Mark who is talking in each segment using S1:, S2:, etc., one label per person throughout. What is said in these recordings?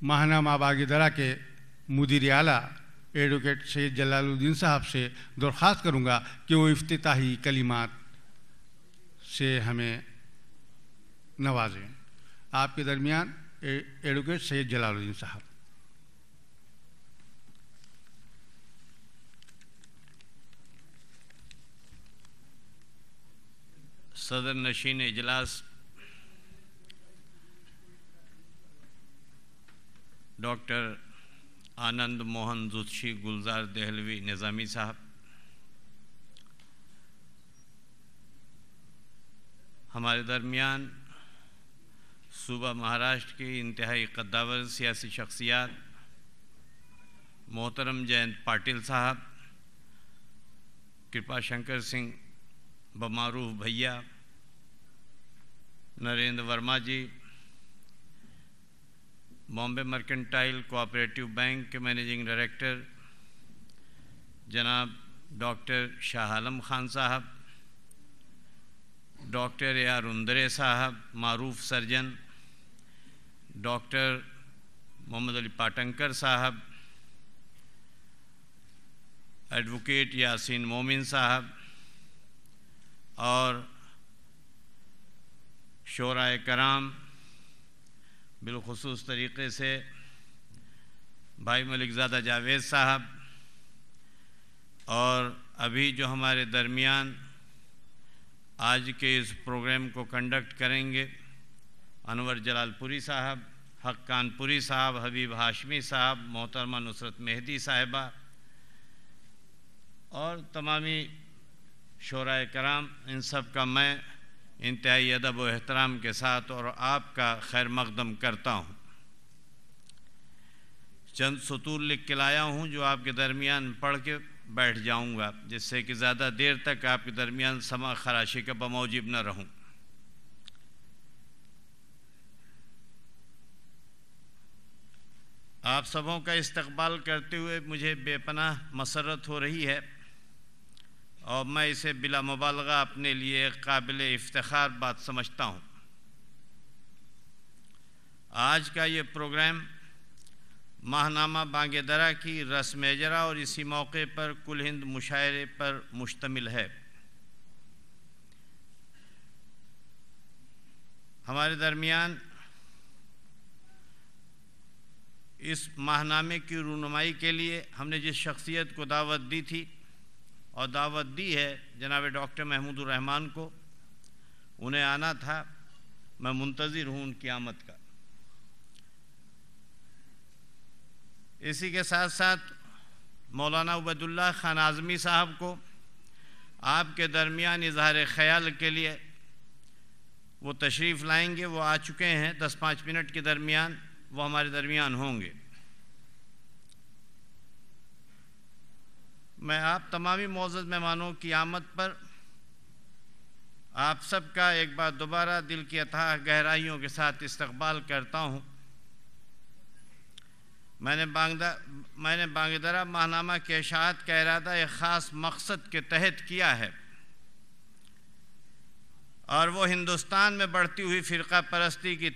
S1: ماہنامہ باغ درہ کے مدیر اعلیٰ ایڈوکیٹ سید جلال الدین صاحب سے درخواست کروں گا کہ وہ افتتاحی کلمات سے ہمیں نوازیں۔ آپ کے درمیان ایڈوکیٹ سید جلال الدین صاحب۔
S2: صدر نشین اجلاس ڈاکٹر آنند موہن زوتشی گلزار دہلوی نظامی صاحب، ہمارے درمیان صوبہ مہاراشٹر کی انتہائی قداور سیاسی شخصیات محترم جینت پاٹل صاحب، کرپا شنکر سنگھ بمعروف بھیا، نریندر ورما جی، بامبے مرکنٹائل کوآپریٹو بینک کے مینیجنگ ڈائریکٹر جناب ڈاکٹر شاہ عالم خان صاحب، ڈاکٹر اے آر اندرے صاحب معروف سرجن، ڈاکٹر محمد علی پاٹنکر صاحب، ایڈوکیٹ یاسین مومن صاحب اور شورائے کرام، بالخصوص طریقے سے بھائی ملک زادہ جاوید صاحب، اور ابھی جو ہمارے درمیان آج کے اس پروگرام کو کنڈکٹ کریں گے انور جلال پوری صاحب، حقان پوری صاحب، حبیب ہاشمی صاحب، محترمہ نصرت مہدی صاحبہ اور تمامی شورائے کرام، ان سب کا میں انتہائی ادب و احترام کے ساتھ اور آپ کا خیر مقدم کرتا ہوں۔ چند سطور لکھ کے لایا ہوں جو آپ کے درمیان پڑھ کے بیٹھ جاؤں گا، جس سے کہ زیادہ دیر تک آپ کے درمیان سماع خراشی کا بموجب نہ رہوں۔ آپ سبوں کا استقبال کرتے ہوئے مجھے بے پناہ مسرت ہو رہی ہے اور میں اسے بلا مبالغہ اپنے لیے قابل افتخار بات سمجھتا ہوں۔ آج کا یہ پروگرام ماہنامہ بانگ درہ کی رسم اجرا اور اسی موقع پر کل ہند مشاعرے پر مشتمل ہے۔ ہمارے درمیان اس ماہنامے کی رونمائی کے لیے ہم نے جس شخصیت کو دعوت دی تھی اور دعوت دی ہے جناب ڈاکٹر محمود الرحمان کو، انہیں آنا تھا، میں منتظر ہوں ان کی آمد کا۔ اسی کے ساتھ ساتھ مولانا عبید اللہ خان اعظمی صاحب کو آپ کے درمیان اظہار خیال کے لیے وہ تشریف لائیں گے، وہ آ چکے ہیں، 10-5 منٹ کے درمیان وہ ہمارے درمیان ہوں گے۔ میں آپ تمامی معزز مہمانوں کی آمد پر آپ سب کا ایک بار دوبارہ دل کی اتھاہ گہرائیوں کے ساتھ استقبال کرتا ہوں۔ میں نے بانگ درہ ماہنامہ کی اشاعت کا ارادہ ایک خاص مقصد کے تحت کیا ہے، اور وہ ہندوستان میں بڑھتی ہوئی فرقہ پرستی کی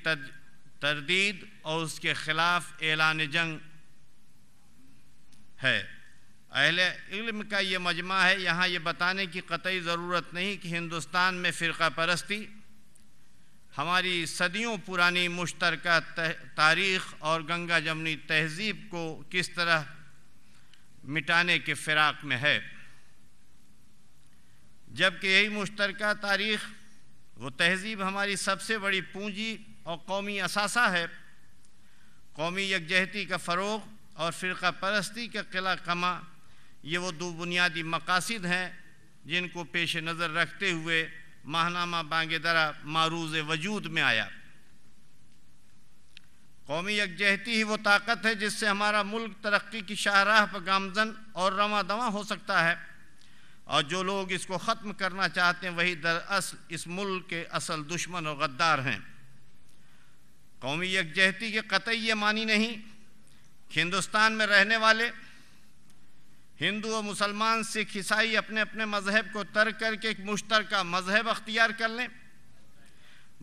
S2: تردید اور اس کے خلاف اعلان جنگ ہے۔ اہل علم کا یہ مجمع ہے، یہاں یہ بتانے کی قطعی ضرورت نہیں کہ ہندوستان میں فرقہ پرستی ہماری صدیوں پرانی مشترکہ تاریخ اور گنگا جمنی تہذیب کو کس طرح مٹانے کے فراق میں ہے، جبکہ یہی مشترکہ تاریخ وہ تہذیب ہماری سب سے بڑی پونجی اور قومی اثاثہ ہے۔ قومی یکجہتی کا فروغ اور فرقہ پرستی کا قلع کما، یہ وہ دو بنیادی مقاصد ہیں جن کو پیش نظر رکھتے ہوئے ماہنامہ بانگ درہ معروض وجود میں آیا۔ قومی یکجہتی ہی وہ طاقت ہے جس سے ہمارا ملک ترقی کی شاہراہ پر گامزن اور رواں دواں ہو سکتا ہے، اور جو لوگ اس کو ختم کرنا چاہتے ہیں وہی دراصل اس ملک کے اصل دشمن اور غدار ہیں۔ قومی یکجہتی کے قطعی یہ معنی نہیں کہ ہندوستان میں رہنے والے ہندو اور مسلمان، سکھ، عیسائی اپنے اپنے مذہب کو ترک کر کے ایک مشترکہ مذہب اختیار کر لیں،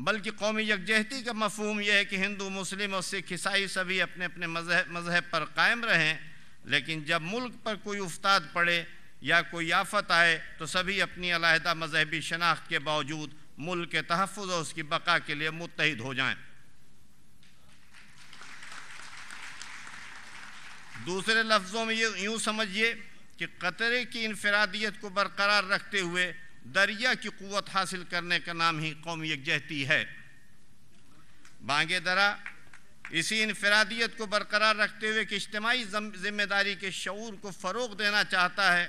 S2: بلکہ قومی یکجہتی کا مفہوم یہ ہے کہ ہندو، مسلم اور سکھ عیسائی سبھی اپنے اپنے مذہب پر قائم رہیں، لیکن جب ملک پر کوئی افتاد پڑے یا کوئی آفت آئے تو سبھی اپنی علیحدہ مذہبی شناخت کے باوجود ملک کے تحفظ اور اس کی بقا کے لیے متحد ہو جائیں۔ دوسرے لفظوں میں یوں سمجھیے کہ قطرے کی انفرادیت کو برقرار رکھتے ہوئے دریا کی قوت حاصل کرنے کا نام ہی قومی یکجہتی ہے۔ بانگ درا اسی انفرادیت کو برقرار رکھتے ہوئے کہ اجتماعی ذمہ داری کے شعور کو فروغ دینا چاہتا ہے،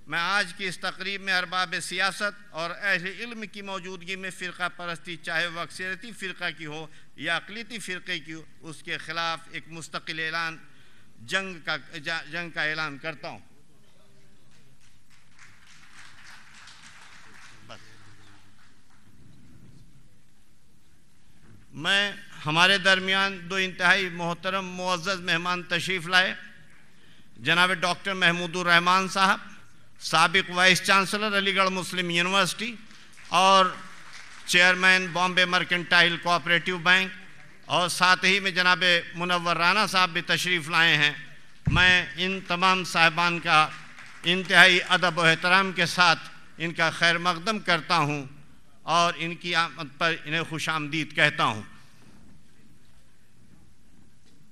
S2: میں آج کی اس تقریب میں ارباب سیاست اور اہل علم کی موجودگی میں فرقہ پرستی، چاہے وہ اکثریتی فرقہ کی ہو یا اقلیتی فرقے کی ہو، اس کے خلاف ایک مستقل اعلان جنگ کا اعلان کرتا ہوں۔ میں ہمارے درمیان دو انتہائی محترم معزز مہمان تشریف لائے، جناب ڈاکٹر محمود الرحمان صاحب، سابق وائس چانسلر علی گڑھ مسلم یونیورسٹی اور chairman Bombay mercantile cooperative bank, اور ساتھ ہی میں جناب منور رانا صاحب بھی تشریف لائے ہیں۔ میں ان تمام صاحبان کا انتہائی ادب و احترام کے ساتھ ان کا خیر مقدم کرتا ہوں اور ان کی آمد پر انہیں خوش آمدید کہتا ہوں۔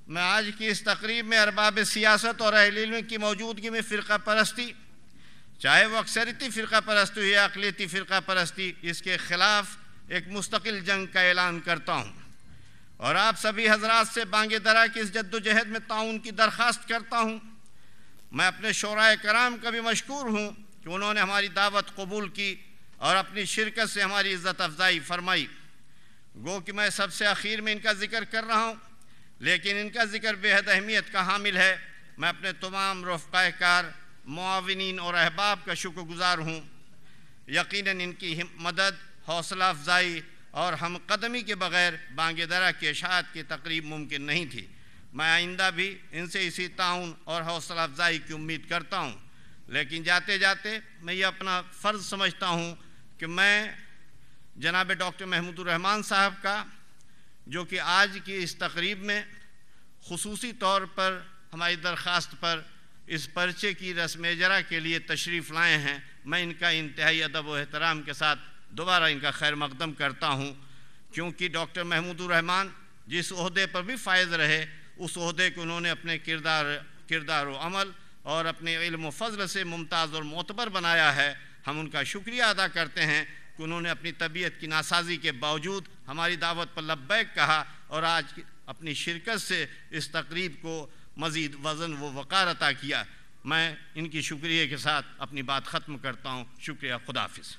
S2: میں آج کی اس تقریب میں ارباب سیاست اور اہل علم کی موجودگی میں فرقہ پرستی، چاہے وہ اکثریتی فرقہ پرستی ہو یا اقلیتی فرقہ پرستی، اس کے خلاف ایک مستقل جنگ کا اعلان کرتا ہوں، اور آپ سبھی حضرات سے بانگ درا کی اس جد و جہد میں تعاون کی درخواست کرتا ہوں۔ میں اپنے شورائے کرام کا بھی مشکور ہوں کہ انہوں نے ہماری دعوت قبول کی اور اپنی شرکت سے ہماری عزت افزائی فرمائی۔ گو کہ میں سب سے آخر میں ان کا ذکر کر رہا ہوں، لیکن ان کا ذکر بے حد اہمیت کا حامل ہے۔ میں اپنے تمام رفقائے کار، معاونین اور احباب کا شکر گزار ہوں۔ یقیناً ان کی مدد، حوصلہ افزائی اور ہم قدمی کے بغیر بانگ درا کی اشاعت کی تقریب ممکن نہیں تھی۔ میں آئندہ بھی ان سے اسی تعاون اور حوصلہ افزائی کی امید کرتا ہوں، لیکن جاتے جاتے میں یہ اپنا فرض سمجھتا ہوں کہ میں جناب ڈاکٹر محمود الرحمان صاحب کا، جو کہ آج کی اس تقریب میں خصوصی طور پر ہماری درخواست پر اس پرچے کی رسم اجرا کے لیے تشریف لائے ہیں، میں ان کا انتہائی ادب و احترام کے ساتھ دوبارہ ان کا خیر مقدم کرتا ہوں، کیونکہ ڈاکٹر محمود الرحمان جس عہدے پر بھی فائز رہے، اس عہدے کو انہوں نے اپنے کردار و عمل اور اپنے علم و فضل سے ممتاز اور معتبر بنایا ہے۔ ہم ان کا شکریہ ادا کرتے ہیں کہ انہوں نے اپنی طبیعت کی ناسازی کے باوجود ہماری دعوت پر لبیک کہا اور آج اپنی شرکت سے اس تقریب کو مزید وزن و وقار عطا کیا۔ میں ان کی شکریہ کے ساتھ اپنی بات ختم کرتا ہوں۔ شکریہ، خدا حافظ۔